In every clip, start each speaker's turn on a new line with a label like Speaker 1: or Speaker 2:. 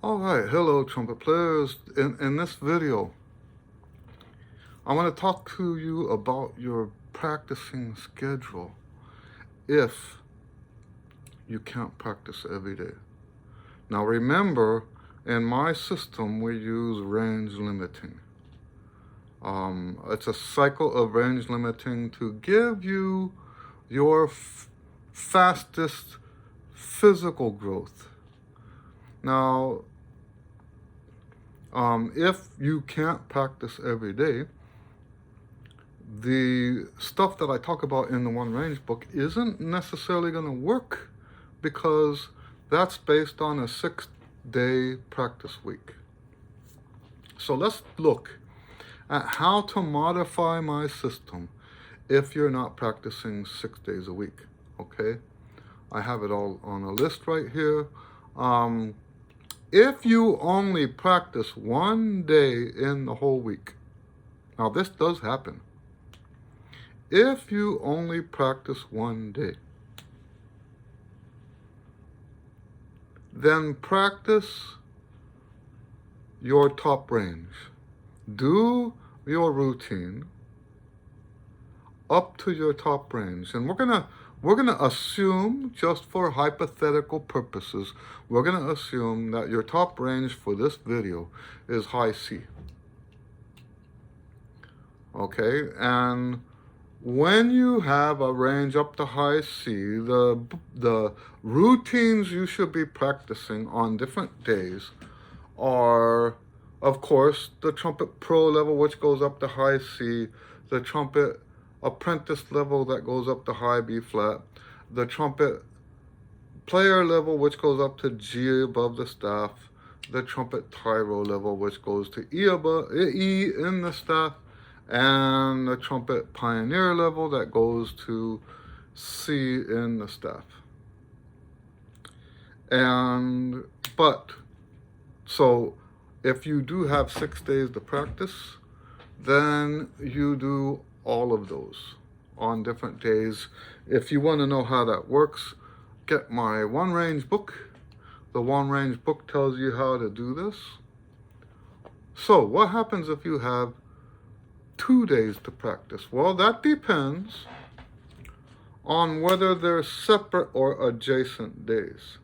Speaker 1: Alright, hello trumpet players. In this video, I want to talk to you about your practicing schedule if you can't practice every day. Now remember, in my system we use range limiting. It's a cycle of range limiting to give you your fastest physical growth. Now, if you can't practice every day, the stuff that I talk about in the One Range book isn't necessarily going to work because that's based on a 6-day practice week. So let's look at how to modify my system if you're not practicing 6 days a week, okay? I have it all on a list right here. If you only practice 1 day in the whole week, now this does happen. If you only practice 1 day, then practice your top range. Do your routine up to your top range. And we're gonna assume, just for hypothetical purposes, we're gonna assume that your top range for this video is high C. Okay, and when you have a range up to high C, the routines you should be practicing on different days are, of course, the Trumpet Pro level, which goes up to high C, the Trumpet Apprentice level that goes up to high B flat, the Trumpet Player level, which goes up to G above the staff, the Trumpet Tyro level, which goes to E in the staff, and the Trumpet Pioneer level that goes to C in the staff. So if you do have 6 days to practice, then you do all of those on different days. If you want to know how that works, get my One Range book. The One Range book tells you how to do this. So what happens if you have 2 days to practice? Well, that depends on whether they're separate or adjacent days.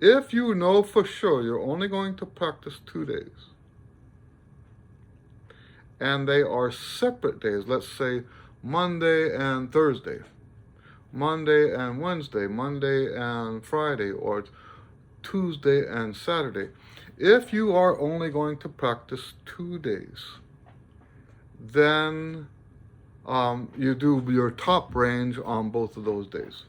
Speaker 1: If you know for sure you're only going to practice 2 days, and they are separate days, let's say Monday and Thursday, Monday and Wednesday, Monday and Friday, or Tuesday and Saturday. If you are only going to practice 2 days, then you do your top range on both of those days.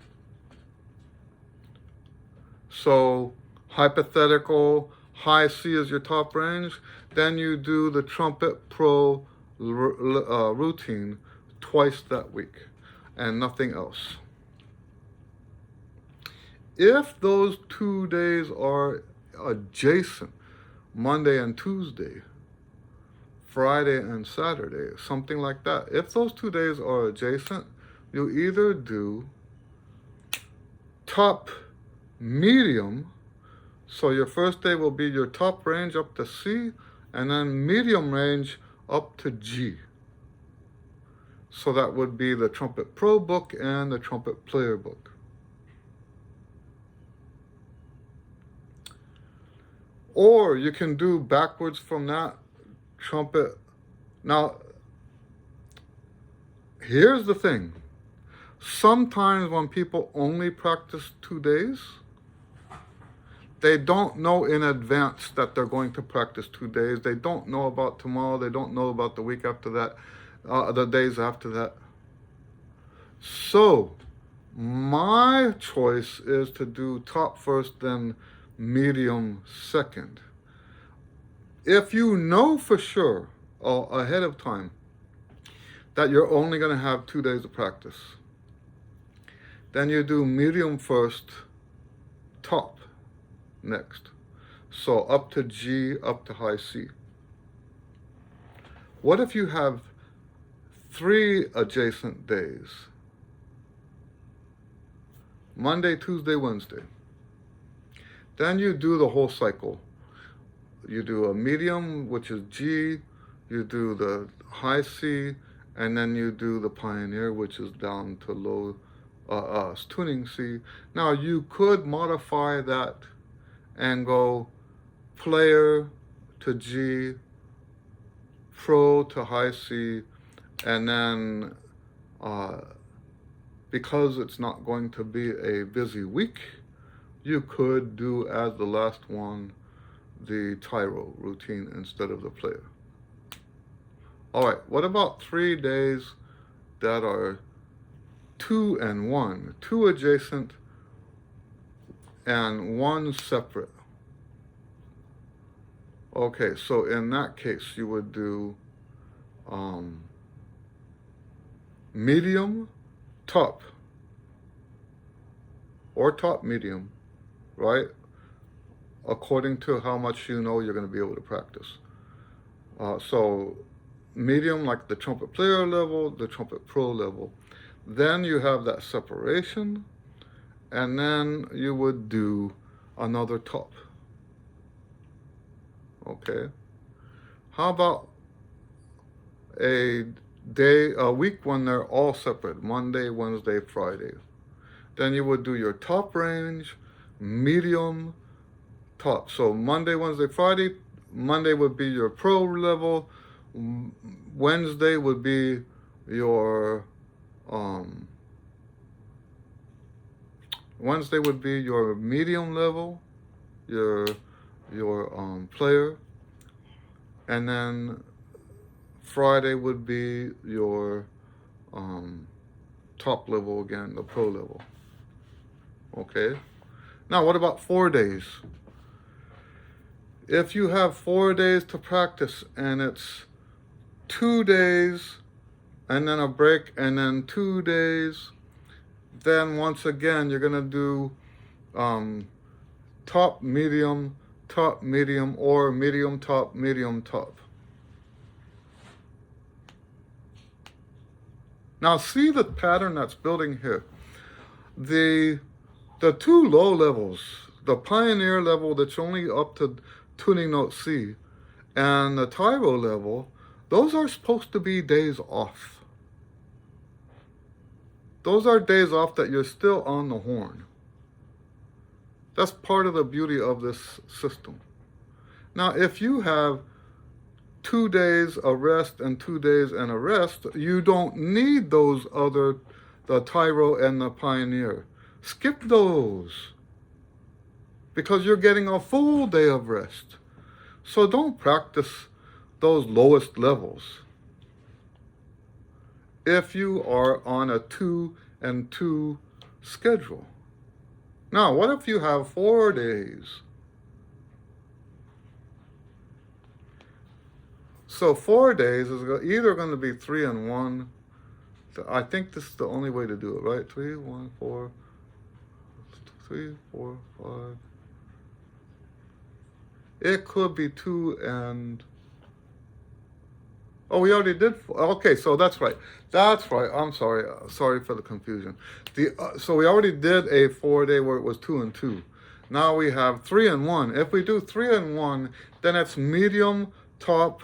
Speaker 1: So hypothetical, high C is your top range, then you do the Trumpet Pro routine twice that week and nothing else. If those 2 days are adjacent, Monday and Tuesday, Friday and Saturday, something like that. If those 2 days are adjacent, you either do top medium, so your first day will be your top range up to C, and then medium range up to G. So that would be the Trumpet Pro book and the Trumpet Player book. Or you can do backwards from that trumpet. Now, here's the thing. Sometimes when people only practice 2 days, they don't know in advance that they're going to practice 2 days. They don't know about tomorrow. They don't know about the week after that, the days after that. So my choice is to do top first, then medium second. If you know for sure ahead of time that you're only going to have 2 days of practice, then you do medium first, top next. So up to G, up to high C. What if you have 3 adjacent days? Monday, Tuesday, Wednesday. Then you do the whole cycle. You do a medium, which is G, you do the high C, and then you do the Pioneer, which is down to low tuning C. Now you could modify that and go player to G, pro to high C, and then because it's not going to be a busy week, you could do as the last one the tyro routine instead of the player. All right, what about 3 days that are 2 and 1, 2 adjacent and 1 separate? Okay, so in that case, you would do medium, top, or top medium, right? According to how much you know you're going to be able to practice. So medium, like the trumpet player level, the trumpet pro level. Then you have that separation, and then you would do another top. Okay. How about a week when they're all separate, Monday, Wednesday, Friday? Then you would do your top range, medium, top. So Monday, Wednesday, Friday. Monday would be your pro level. Wednesday would be your medium level, your player, and then Friday would be your top level again, the pro level. Okay. Now, what about 4 days? If you have 4 days to practice and it's 2 days and then a break and then 2 days, then once again you're going to do top, medium, or medium, top, medium, top. Now see the pattern that's building here. The 2 low levels, the Pioneer level that's only up to tuning note C, and the tyro level, those are supposed to be days off. Those are days off that you're still on the horn. That's part of the beauty of this system. Now, if you have 2 days a rest and 2 days and a rest, you don't need those other, the tyro and the Pioneer. Skip those, because you're getting a full day of rest. So don't practice those lowest levels if you are on a 2 and 2 schedule. Now, what if you have 4 days? So 4 days is either going to be 3 and 1. I think this is the only way to do it, right? 3, 1, 4, 3, 4, 5. It could be 2 and... Oh, we already did. Okay, so that's right. That's right. I'm sorry. Sorry for the confusion. So we already did a 4 day where it was 2 and 2. Now we have 3 and 1. If we do 3 and 1, then it's medium, top,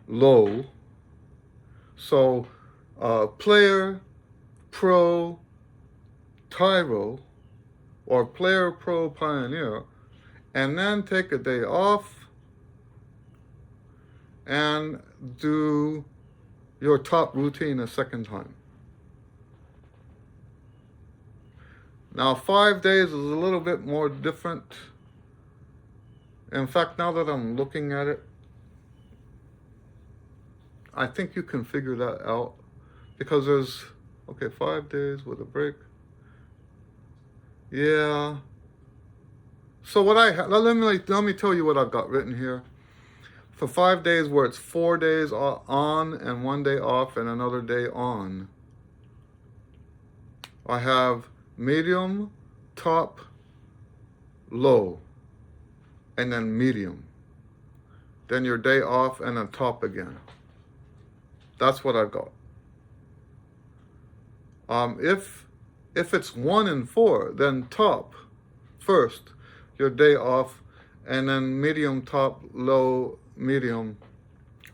Speaker 1: low. So player, pro, tyro, or player, pro, Pioneer, and then take a day off and do your top routine a second time. Now 5 days is a little bit more different. In fact, now that I'm looking at it, I think you can figure that out, because there's, okay, 5 days with a break. Yeah. So what let me tell you what I've got written here. For 5 days where it's 4 days on and 1 day off and another day on, I have medium, top, low, and then medium. Then your day off and then top again. That's what I've got. If it's 1 and 4, then top first. your day off, and then medium, top, low, medium,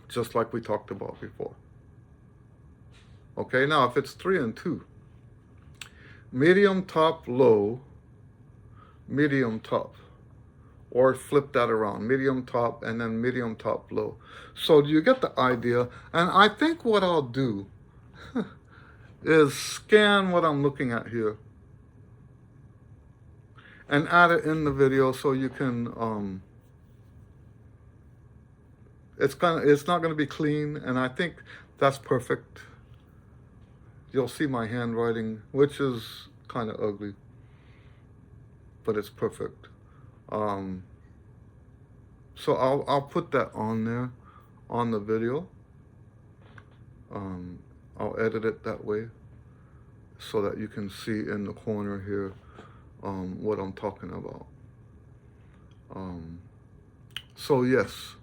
Speaker 1: just like we talked about before. Okay, now if it's 3 and 2, medium, top, low, medium, top. Or flip that around, medium, top, and then medium, top, low. So do you get the idea? And I think what I'll do is scan what I'm looking at here and add it in the video so you can, it's not gonna be clean, and I think that's perfect. You'll see my handwriting, which is kind of ugly, but it's perfect. So I'll put that on there, on the video. I'll edit it that way so that you can see in the corner here what I'm talking about. So yes,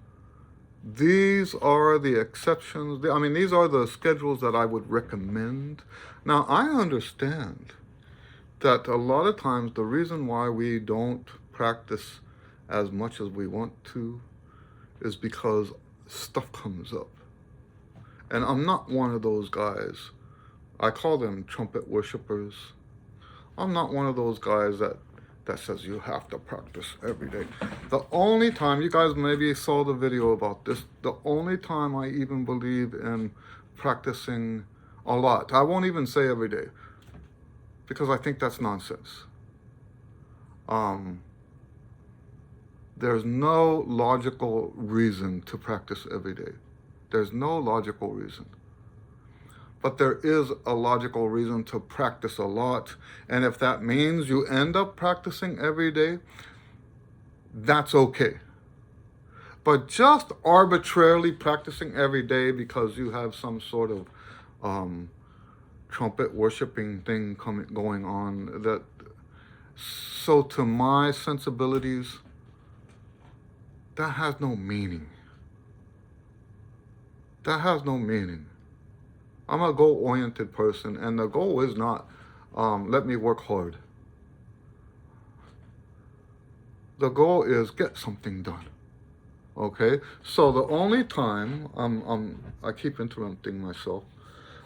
Speaker 1: these are the exceptions. I mean, these are the schedules that I would recommend. Now, I understand that a lot of times the reason why we don't practice as much as we want to is because stuff comes up. And I'm not one of those guys. I call them trumpet worshipers. I'm not one of those guys that says you have to practice every day. The only time, you guys maybe saw the video about this, the only time I even believe in practicing a lot, I won't even say every day, because I think that's nonsense. There's no logical reason to practice every day. There's no logical reason. But there is a logical reason to practice a lot. And if that means you end up practicing every day, that's okay. But just arbitrarily practicing every day because you have some sort of trumpet worshiping thing going on, so to my sensibilities, that has no meaning. That has no meaning. I'm a goal-oriented person, and the goal is not, let me work hard. The goal is get something done, okay? So the only time, I keep interrupting myself,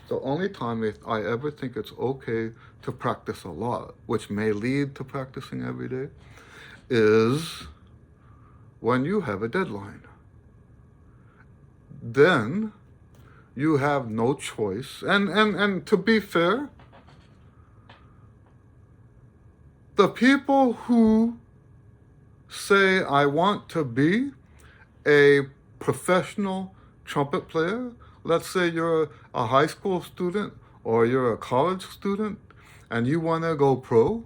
Speaker 1: the only time I ever think it's okay to practice a lot, which may lead to practicing every day, is when you have a deadline. Then you have no choice. And to be fair, the people who say, I want to be a professional trumpet player, let's say you're a high school student or you're a college student and you want to go pro,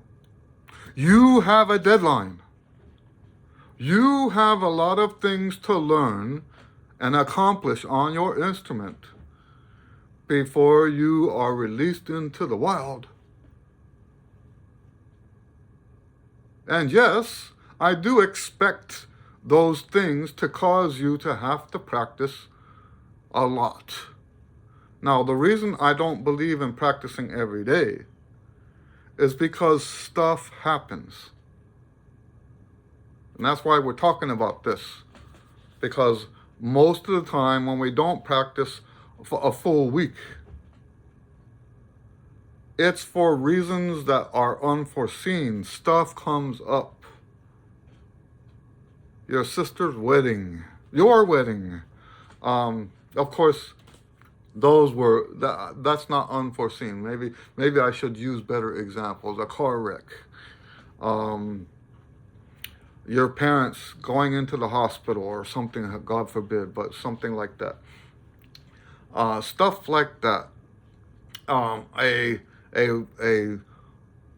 Speaker 1: you have a deadline. You have a lot of things to learn and accomplish on your instrument before you are released into the wild. And yes, I do expect those things to cause you to have to practice a lot. Now, the reason I don't believe in practicing every day is because stuff happens. And that's why we're talking about this. Because most of the time when we don't practice for a full week, it's for reasons that are unforeseen. Stuff comes up. Your sister's wedding, your wedding. Of course, that's not unforeseen. Maybe I should use better examples. A car wreck. Your parents going into the hospital or something, God forbid, but something like that. Stuff like that.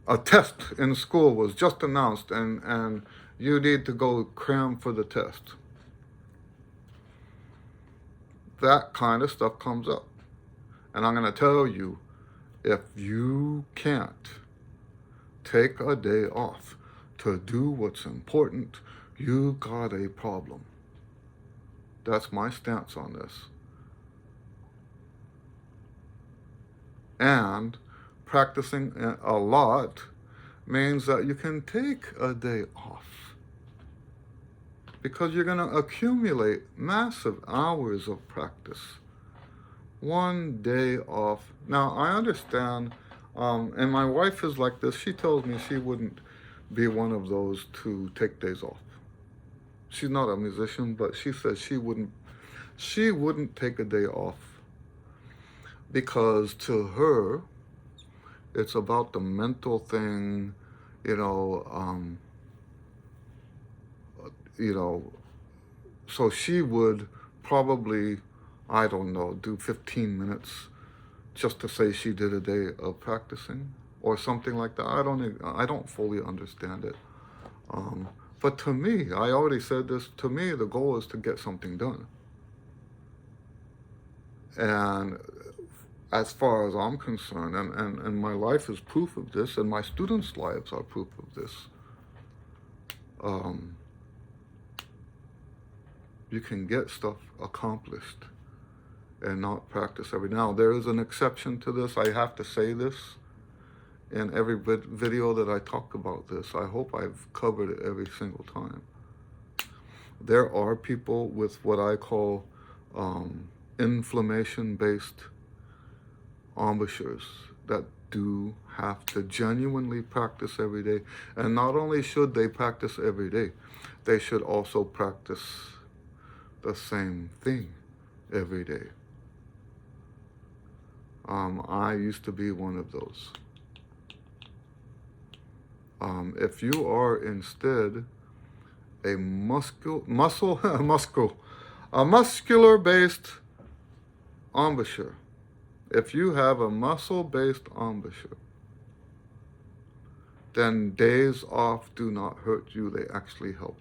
Speaker 1: A test in school was just announced and you need to go cram for the test. That kind of stuff comes up. And I'm going to tell you, if you can't take a day off to do what's important, you got a problem. That's my stance on this. And practicing a lot means that you can take a day off. because you're going to accumulate massive hours of practice. One day off. Now, I understand, and my wife is like this. She tells me she wouldn't be one of those to take days off. She's not a musician, but she says she wouldn't take a day off because to her, it's about the mental thing, you know, so she would probably, I don't know, do 15 minutes just to say she did a day of practicing or something like that. I don't fully understand it. But to me, I already said this, to me, the goal is to get something done. And as far as I'm concerned, and my life is proof of this, and my students' lives are proof of this, you can get stuff accomplished and not practice every now. There is an exception to this. I have to say this in every video that I talk about this. I hope I've covered it every single time. There are people with what I call inflammation-based embouchures that do have to genuinely practice every day. And not only should they practice every day, they should also practice the same thing every day. I used to be one of those. If you are instead a muscular-based embouchure, if you have a muscle-based embouchure, then days off do not hurt you, they actually help.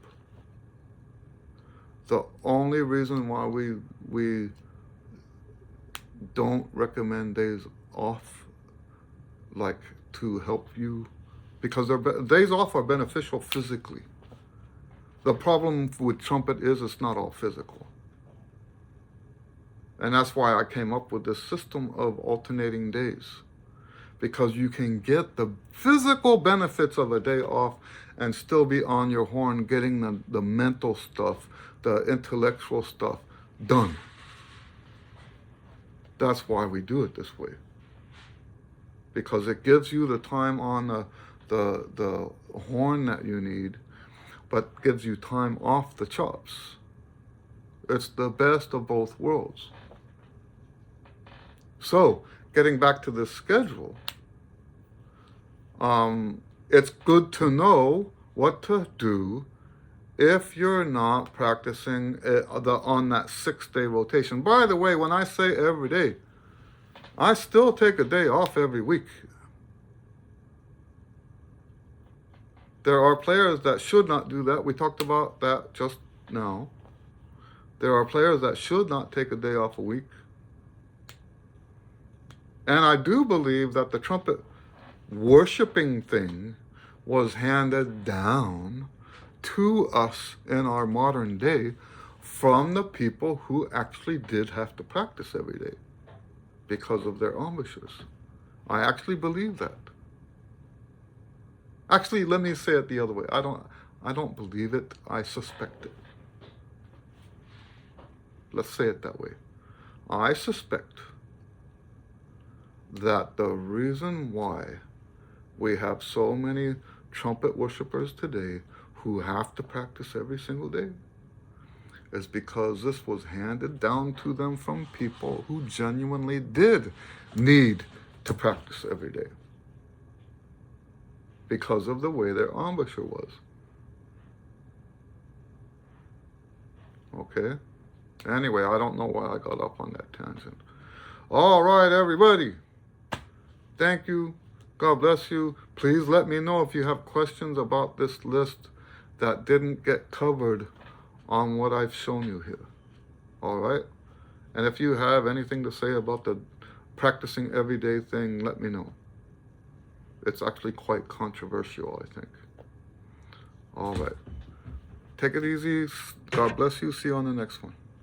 Speaker 1: The only reason why we don't recommend days off, like to help you, because days off are beneficial physically. The problem with Trumpet is it's not all physical. And that's why I came up with this system of alternating days, because you can get the physical benefits of a day off and still be on your horn getting the mental stuff, the intellectual stuff done. That's why we do it this way, because it gives you the time on the horn that you need, but gives you time off the chops. It's the best of both worlds. So, getting back to this schedule, it's good to know what to do if you're not practicing on that 6-day rotation. By the way, when I say every day, I still take a day off every week. There are players that should not do that. We talked about that just now. There are players that should not take a day off a week. And I do believe that the trumpet worshiping thing was handed down to us in our modern day from the people who actually did have to practice every day because of their embouchures. I actually believe that. Actually, let me say it the other way. I don't believe it. I suspect it. Let's say it that way. I suspect that the reason why we have so many trumpet worshipers today who have to practice every single day is because this was handed down to them from people who genuinely did need to practice every day because of the way their embouchure was. Okay? Anyway, I don't know why I got up on that tangent. All right, everybody. Thank you. God bless you. Please let me know if you have questions about this list that didn't get covered on what I've shown you here. All right? And if you have anything to say about the practicing everyday thing, let me know. It's actually quite controversial, I think. All right. Take it easy. God bless you. See you on the next one.